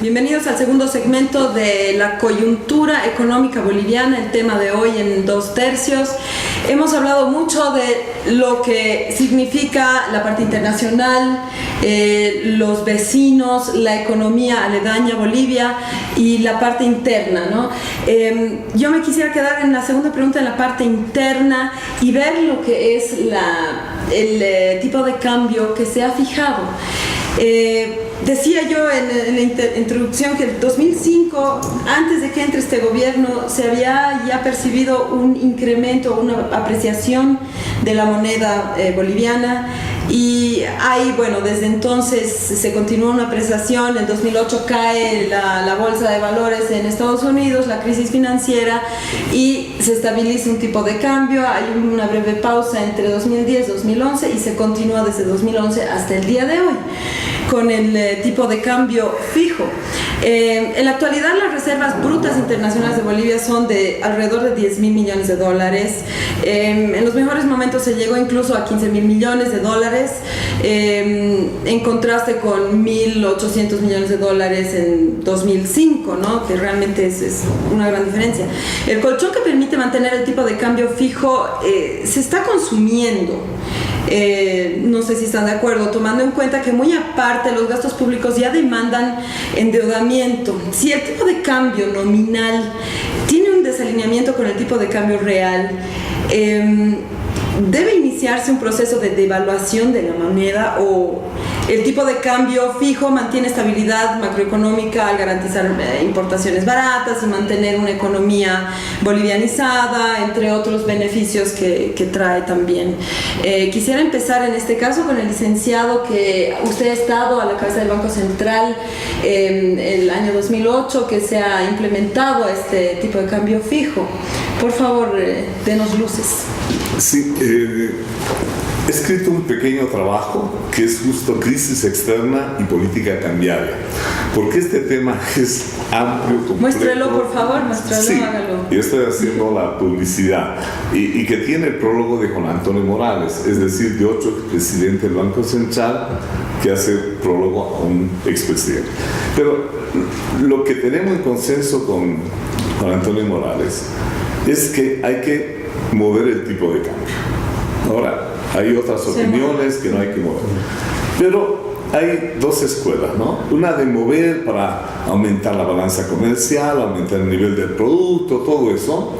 Bienvenidos al segundo segmento de la coyuntura económica boliviana, el tema de hoy en 2/3. Hemos hablado mucho de lo que significa la parte internacional, los vecinos, la economía aledaña a Bolivia y la parte interna, ¿no? Yo me quisiera quedar en la segunda pregunta, en la parte interna, y ver lo que es el tipo de cambio que se ha fijado. Decía yo en la introducción que en 2005, antes de que entre este gobierno, se había ya percibido un incremento, una apreciación de la moneda boliviana, y ahí, bueno, desde entonces se continúa una apreciación. En 2008 cae la bolsa de valores en Estados Unidos, la crisis financiera, y se estabiliza un tipo de cambio. Hay una breve pausa entre 2010 y 2011 y se continúa desde 2011 hasta el día de hoy con el tipo de cambio fijo. En la actualidad, las reservas brutas internacionales de Bolivia son de alrededor de 10.000 millones de dólares. En los mejores momentos se llegó incluso a 15.000 millones de dólares, en contraste con 1.800 millones de dólares en 2005, ¿no? Que realmente es una gran diferencia. El colchón que permite mantener el tipo de cambio fijo se está consumiendo. No sé si están de acuerdo, tomando en cuenta que muy aparte los gastos públicos ya demandan endeudamiento. Si el tipo de cambio nominal tiene un desalineamiento con el tipo de cambio real, ¿debe iniciarse un proceso de devaluación de la moneda, o el tipo de cambio fijo mantiene estabilidad macroeconómica al garantizar importaciones baratas y mantener una economía bolivianizada, entre otros beneficios que trae también? Quisiera empezar en este caso con el licenciado, que usted ha estado a la cabeza del Banco Central en el año 2008, que se ha implementado este tipo de cambio fijo. Por favor, denos luces. Sí, he escrito un pequeño trabajo que es justo crisis externa y política cambiaria, porque este tema es amplio, complejo. Muéstrelo, por favor, muéstralo, sí, hágalo. Yo estoy haciendo la publicidad y que tiene el prólogo de Juan Antonio Morales, es decir, de otro presidente del Banco Central que hace prólogo a un expresidente. Pero lo que tenemos en consenso con Juan Antonio Morales es que hay que mover el tipo de cambio. Ahora, hay otras opiniones que no hay que mover. Pero hay dos escuelas, ¿no? Una de mover para aumentar la balanza comercial, aumentar el nivel del producto, todo eso.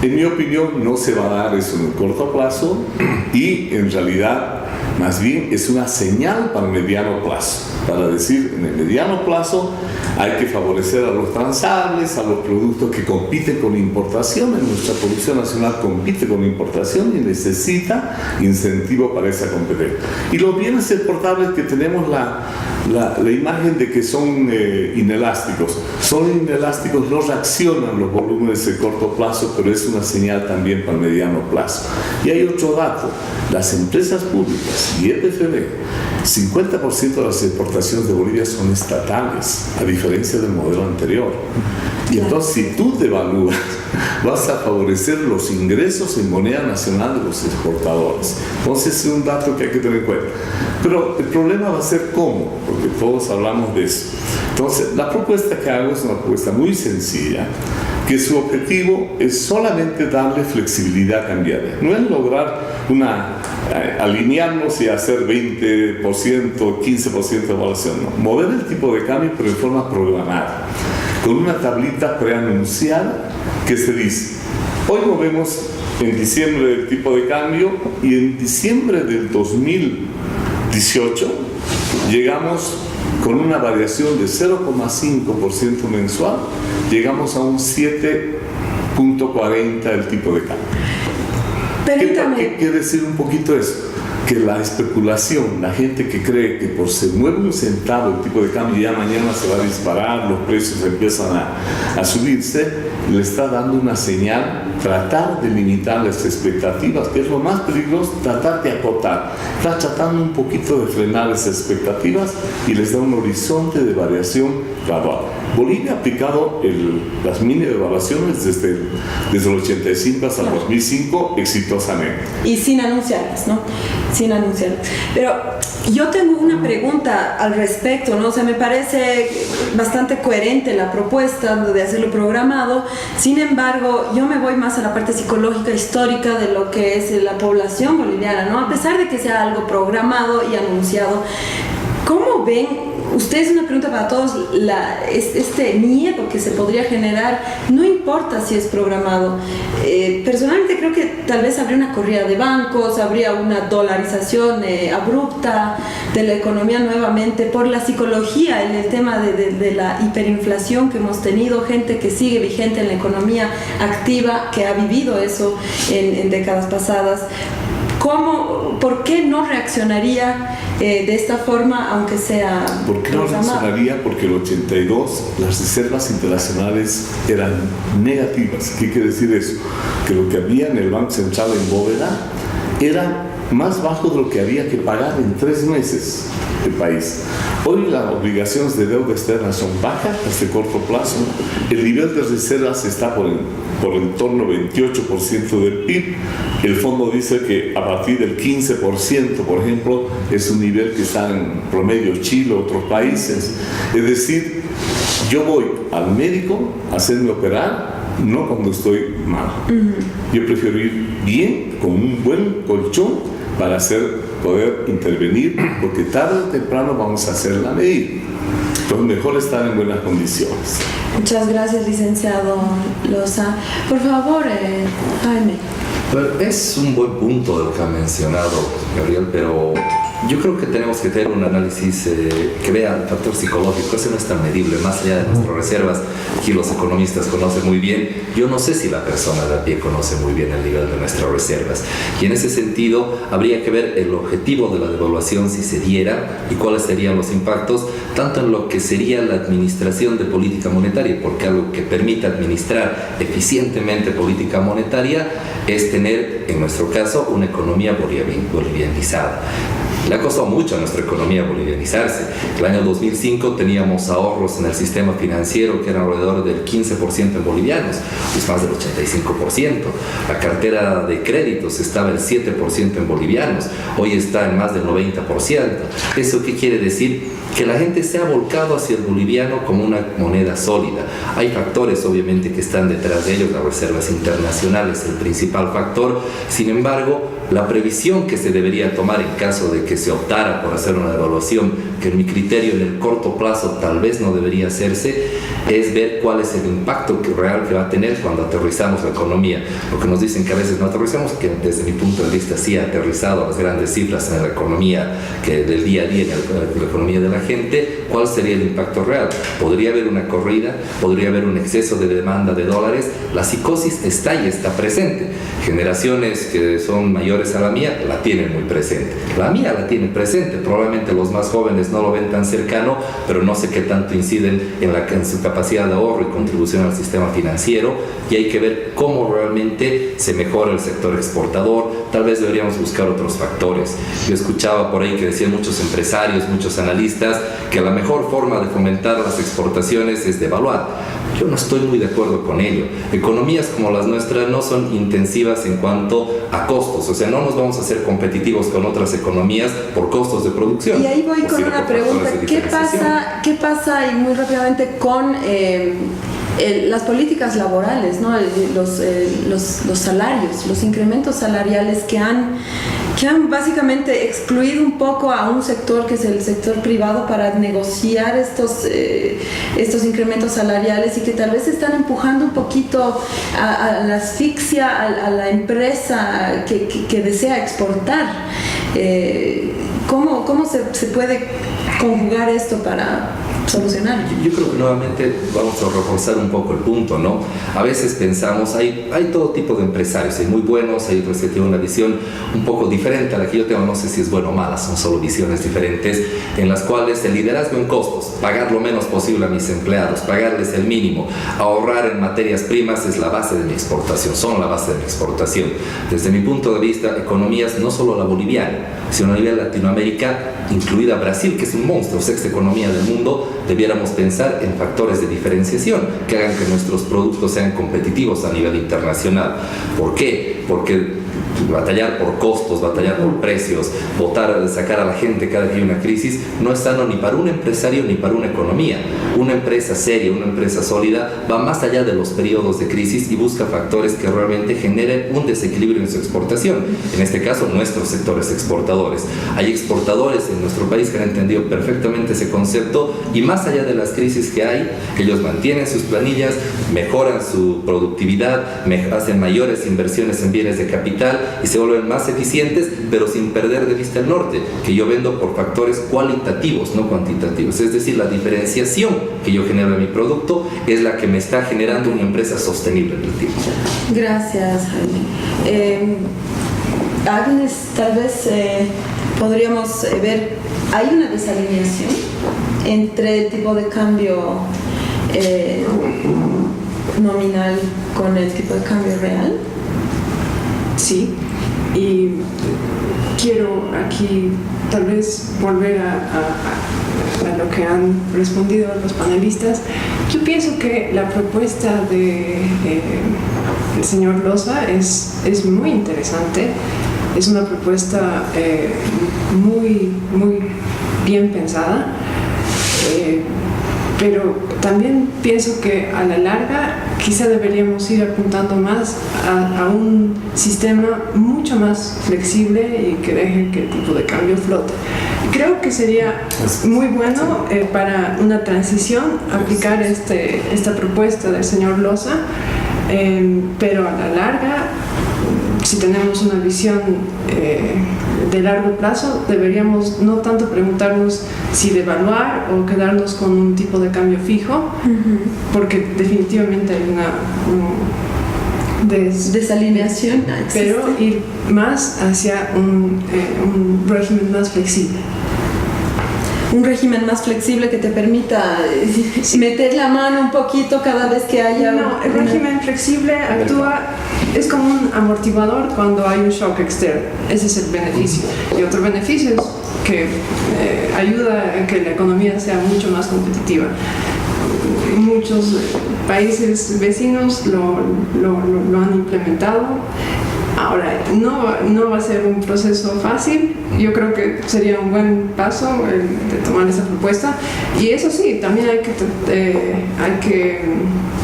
En mi opinión, no se va a dar eso en el corto plazo, y en realidad, más bien, es una señal para el mediano plazo. Para decir, en el mediano plazo hay que favorecer a los transables, a los productos que compiten con importación. Nuestra producción nacional compite con importación y necesita incentivo para esa competencia. Y los bienes exportables, que tenemos la imagen de que son inelásticos. Son inelásticos, no reaccionan los volúmenes de corto plazo, pero es una señal también para el mediano plazo. Y hay otro dato: las empresas públicas y EPFB, 50% de las exportaciones de Bolivia son estatales, a diferencia del modelo anterior. Y entonces, si tú devalúas, vas a favorecer los ingresos en moneda nacional de los exportadores. Entonces, es un dato que hay que tener en cuenta. Pero el problema va a ser cómo, porque todos hablamos de eso. Entonces, la propuesta que hago es una propuesta muy sencilla, que su objetivo es solamente darle flexibilidad cambiaria. No es lograr alinearnos y hacer 20%, 15% de evaluación, no. Mover el tipo de cambio, pero de forma programada, con una tablita preanunciada que se dice: hoy movemos en diciembre el tipo de cambio, y en diciembre del 2018 llegamos con una variación de 0,5% mensual, llegamos a un 7.40 el tipo de cambio. Permítame. ¿Qué quiere decir un poquito eso? Que la especulación, la gente que cree que por se mueve un centavo el tipo de cambio ya mañana se va a disparar, los precios empiezan a subirse, le está dando una señal. Tratar de limitar las expectativas, que es lo más peligroso, tratar de acotar. Está tratando un poquito de frenar esas expectativas y les da un horizonte de variación gradual. Bolivia ha aplicado las mini devaluaciones desde el 85 hasta el 2005 exitosamente. Y sin anunciarlas, ¿no? sin anunciar. Pero yo tengo una pregunta al respecto, ¿no? O sea, me parece bastante coherente la propuesta de hacerlo programado. Sin embargo, yo me voy más a la parte psicológica, histórica de lo que es la población boliviana, ¿no? A pesar de que sea algo programado y anunciado, ¿cómo ven ustedes? Una pregunta para todos, este miedo que se podría generar, no importa si es programado. Personalmente creo que tal vez habría una corrida de bancos, habría una dolarización abrupta de la economía nuevamente por la psicología, en el tema de la hiperinflación que hemos tenido, gente que sigue vigente en la economía activa, que ha vivido eso en décadas pasadas. ¿Por qué no reaccionaría de esta forma, aunque sea ¿Por qué no reaccionaría? Porque en el 82 las reservas internacionales eran negativas. ¿Qué quiere decir eso? Que lo que había en el Banco Central en bóveda era más bajo de lo que había que pagar en 3 meses el país. Hoy las obligaciones de deuda externa son bajas de corto plazo. El nivel de reservas está por en torno al 28% del PIB. El fondo dice que a partir del 15%, por ejemplo, es un nivel que está en promedio Chile o otros países. Es decir, yo voy al médico a hacerme operar, no cuando estoy mal. Yo prefiero ir bien, con un buen colchón, para poder intervenir, porque tarde o temprano vamos a hacer la medida. Entonces, mejor estar en buenas condiciones. Muchas gracias, licenciado Loza. Por favor, Jaime. Bueno, es un buen punto de lo que ha mencionado Gabriel, pero yo creo que tenemos que tener un análisis que vea el factor psicológico. Ese no es tan medible, más allá de nuestras reservas, que los economistas conocen muy bien. Yo no sé si la persona de a pie conoce muy bien el nivel de nuestras reservas. Y en ese sentido, habría que ver el objetivo de la devaluación si se diera y cuáles serían los impactos, tanto en lo que sería la administración de política monetaria, porque algo que permita administrar eficientemente política monetaria es tener, en nuestro caso, una economía bolivianizada. Le ha costado mucho a nuestra economía bolivianizarse. El año 2005 teníamos ahorros en el sistema financiero que eran alrededor del 15% en bolivianos, pues más del 85%. La cartera de créditos estaba el 7% en bolivianos, hoy está en más del 90%. ¿Eso qué quiere decir? Que la gente se ha volcado hacia el boliviano como una moneda sólida. Hay factores obviamente que están detrás de ello, las reservas internacionales, el principal factor. Sin embargo, la previsión que se debería tomar en caso de que se optara por hacer una devaluación, que en mi criterio en el corto plazo tal vez no debería hacerse, es ver cuál es el impacto real que va a tener cuando aterrizamos la economía. Lo que nos dicen que a veces no aterrizamos, que desde mi punto de vista sí ha aterrizado las grandes cifras en la economía, que del día a día en la economía de la gente. ¿Cuál sería el impacto real? Podría haber una corrida, podría haber un exceso de demanda de dólares. La psicosis está y está presente. Generaciones que son mayores a la mía la tienen muy presente. La mía la tiene presente. Probablemente los más jóvenes no lo ven tan cercano, pero no sé qué tanto inciden en su capacidad de ahorro y contribución al sistema financiero. Y hay que ver cómo realmente se mejora el sector exportador. Tal vez deberíamos buscar otros factores. Yo escuchaba por ahí que decían muchos empresarios, muchos analistas, que la mejor forma de fomentar las exportaciones es devaluar. Yo no estoy muy de acuerdo con ello. Economías como las nuestras no son intensivas en cuanto a costos, o sea, no nos vamos a hacer competitivos con otras economías por costos de producción. Y ahí voy con una pregunta, ¿qué pasa y muy rápidamente con las políticas laborales, ¿no? los salarios, los incrementos salariales que han básicamente excluido un poco a un sector que es el sector privado para negociar estos incrementos salariales, y que tal vez están empujando un poquito a la asfixia a la empresa que desea exportar? ¿Cómo se puede conjugar esto para solucionar? Yo creo que nuevamente vamos a reforzar un poco el punto, ¿no? A veces pensamos, hay todo tipo de empresarios, hay muy buenos, hay otros que tienen una visión un poco diferente a la que yo tengo, no sé si es buena o mala, son solo visiones diferentes, en las cuales el liderazgo en costos, pagar lo menos posible a mis empleados, pagarles el mínimo, ahorrar en materias primas es la base de mi exportación, son la base de mi exportación. Desde mi punto de vista, economías no solo la boliviana, sino a nivel Latinoamérica, incluida Brasil, que es un monstruo, sexta economía del mundo, debiéramos pensar en factores de diferenciación que hagan que nuestros productos sean competitivos a nivel internacional. ¿Por qué? porque batallar por costos, batallar por precios, sacar a la gente cada que hay una crisis, no es sano ni para un empresario ni para una economía. Una empresa seria, una empresa sólida, va más allá de los periodos de crisis y busca factores que realmente generen un desequilibrio en su exportación. En este caso, nuestros sectores exportadores. Hay exportadores en nuestro país que han entendido perfectamente ese concepto y más allá de las crisis que hay, ellos mantienen sus planillas, mejoran su productividad, hacen mayores inversiones en bienes de capital y se vuelven más eficientes, pero sin perder de vista el norte, que yo vendo por factores cualitativos, no cuantitativos. Es decir, la diferenciación que yo genero en mi producto es la que me está generando una empresa sostenible en el tiempo. Gracias, Jaime. Agnes, tal vez podríamos ver, ¿hay una desalineación entre el tipo de cambio nominal con el tipo de cambio real? Sí, y quiero aquí tal vez volver a lo que han respondido los panelistas. Yo pienso que la propuesta del señor Loza es muy interesante, es una propuesta muy bien pensada, pero también pienso que a la larga quizá deberíamos ir apuntando más a un sistema mucho más flexible y que deje que el tipo de cambio flote. Creo que sería muy bueno para una transición aplicar esta propuesta del señor Loza, pero a la larga, si tenemos una visión de largo plazo, deberíamos no tanto preguntarnos si devaluar o quedarnos con un tipo de cambio fijo, porque definitivamente hay una desalineación, pero ir más hacia un régimen más flexible. Un régimen más flexible que te permita meter la mano un poquito cada vez que haya... No, el régimen flexible actúa, es como un amortiguador cuando hay un shock externo. Ese es el beneficio. Y otro beneficio es que ayuda a que la economía sea mucho más competitiva. Muchos países vecinos lo han implementado. Ahora, no va a ser un proceso fácil. Yo creo que sería un buen paso de tomar esa propuesta. Y eso sí, también hay que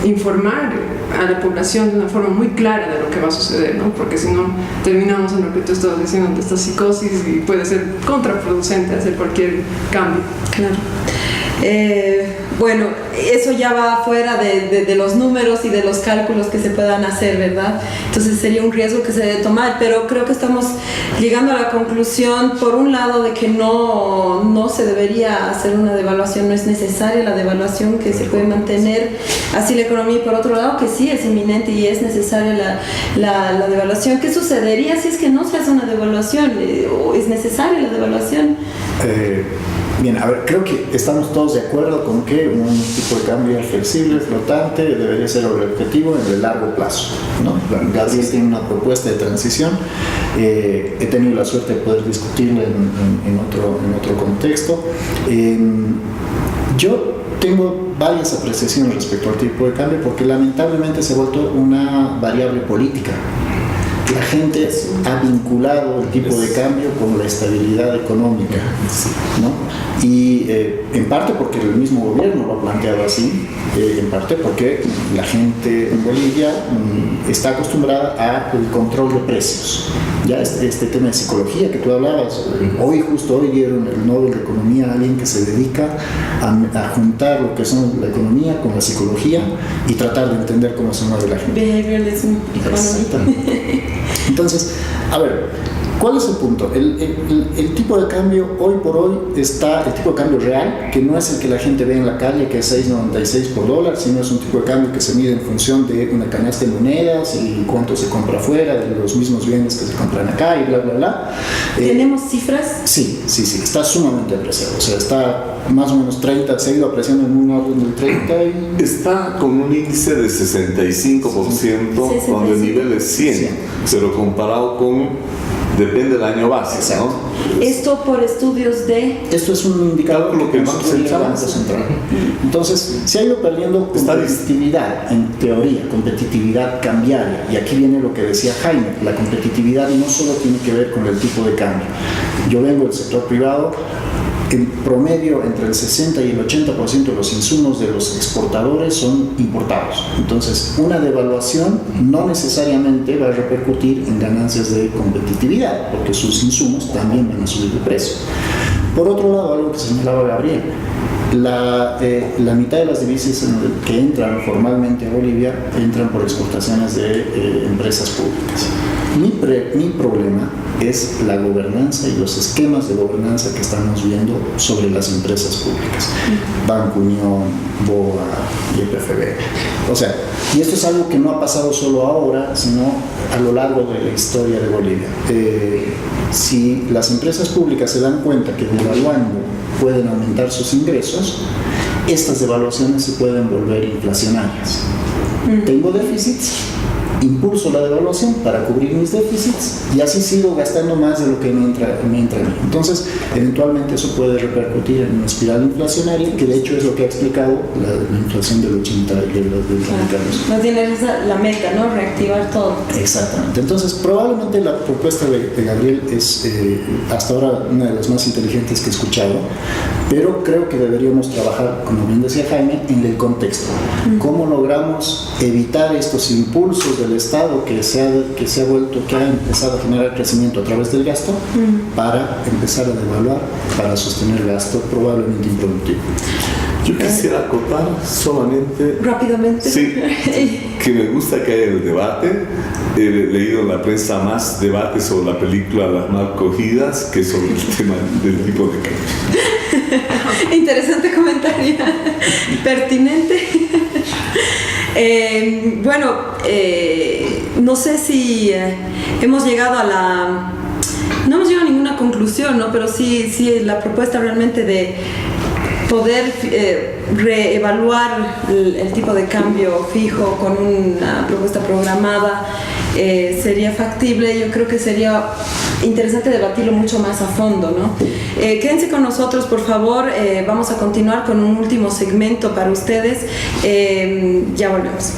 informar a la población de una forma muy clara de lo que va a suceder, ¿no? Porque si no, terminamos en lo que tú estabas diciendo, de esta psicosis, y puede ser contraproducente hacer cualquier cambio. Claro. Bueno, eso ya va fuera de los números y de los cálculos que se puedan hacer, ¿verdad? Entonces sería un riesgo que se debe tomar, pero creo que estamos llegando a la conclusión, por un lado, de que no se debería hacer una devaluación, no es necesaria la devaluación, que se puede mantener así la economía, y por otro lado, que sí es inminente y es necesaria la devaluación. ¿Qué sucedería si es que no se hace una devaluación? ¿O es necesaria la devaluación? Bien, a ver, creo que estamos todos de acuerdo con que un tipo de cambio flexible, flotante, debería ser el objetivo en el largo plazo, ¿no? Gabriel tiene una propuesta de transición, he tenido la suerte de poder discutirla en otro contexto. Yo tengo varias apreciaciones respecto al tipo de cambio, porque lamentablemente se ha vuelto una variable política. La gente ha vinculado el tipo de cambio con la estabilidad económica, ¿no? Y en parte porque el mismo gobierno lo ha planteado así, en parte porque la gente en Bolivia está acostumbrada al control de precios. Ya este tema de psicología que tú hablabas, justo hoy dieron el Nobel de Economía a alguien que se dedica a juntar lo que son la economía con la psicología y tratar de entender cómo se mueve la gente. Behaviorism economy. Entonces, a ver, ¿cuál es el punto? El tipo de cambio hoy por hoy está, el tipo de cambio real, que no es el que la gente ve en la calle, que es 6.96 por dólar, sino es un tipo de cambio que se mide en función de una canasta de monedas y cuánto se compra afuera, de los mismos bienes que se compran acá y bla, bla, bla. ¿Tenemos cifras? Sí, está sumamente apreciado, o sea, está más o menos 30, se ha ido apreciando en un orden del 30 y... Está con un índice de 65%, cuando el nivel es 100, pero comparado con de Depende del año base, Exacto. ¿no? Esto por estudios de... Esto es un indicador Claro, lo que el Banco construye el Central Banco hace. Central. Entonces, se ha ido perdiendo competitividad, en teoría, competitividad cambiaria. Y aquí viene lo que decía Jaime, la competitividad no solo tiene que ver con el tipo de cambio. Yo vengo del sector privado. En promedio, entre el 60 y el 80% de los insumos de los exportadores son importados. Entonces, una devaluación no necesariamente va a repercutir en ganancias de competitividad, porque sus insumos también van a subir de precio. Por otro lado, algo que señalaba Gabriel, la mitad de las divisas que entran formalmente a Bolivia entran por exportaciones de empresas públicas. Mi problema es la gobernanza y los esquemas de gobernanza que estamos viendo sobre las empresas públicas. Banco Unión, BOA, YPFB. O sea, y esto es algo que no ha pasado solo ahora, sino a lo largo de la historia de Bolivia. Si las empresas públicas se dan cuenta que devaluando pueden aumentar sus ingresos, estas devaluaciones se pueden volver inflacionarias. Tengo déficits, impulso la devaluación para cubrir mis déficits y así sigo gastando más de lo que me entra a mí. Entonces, eventualmente eso puede repercutir en una espiral inflacionaria, que de hecho es lo que ha explicado la inflación del 80 y del No tienes la meta, ¿no? Reactivar todo. Exactamente. Entonces, probablemente la propuesta de Gabriel es hasta ahora una de las más inteligentes que he escuchado, pero creo que deberíamos trabajar, como bien decía Jaime, en el contexto. ¿Cómo logramos evitar estos impulsos del Estado que ha empezado a generar crecimiento a través del gasto para empezar a devaluar, para sostener gasto probablemente improductivo? Yo quisiera acotar solamente... Rápidamente. Sí, que me gusta que haya el debate. He leído en la prensa más debate sobre la película Las Mal Cogidas que sobre el tema del tipo de cambio. Interesante comentario. Pertinente. No sé si hemos llegado a la... No hemos llegado a ninguna conclusión, ¿no? Pero sí la propuesta realmente de poder reevaluar el tipo de cambio fijo con una propuesta programada sería factible. Yo creo que sería interesante debatirlo mucho más a fondo, ¿no? Quédense con nosotros, por favor. Vamos a continuar con un último segmento para ustedes. Ya volvemos.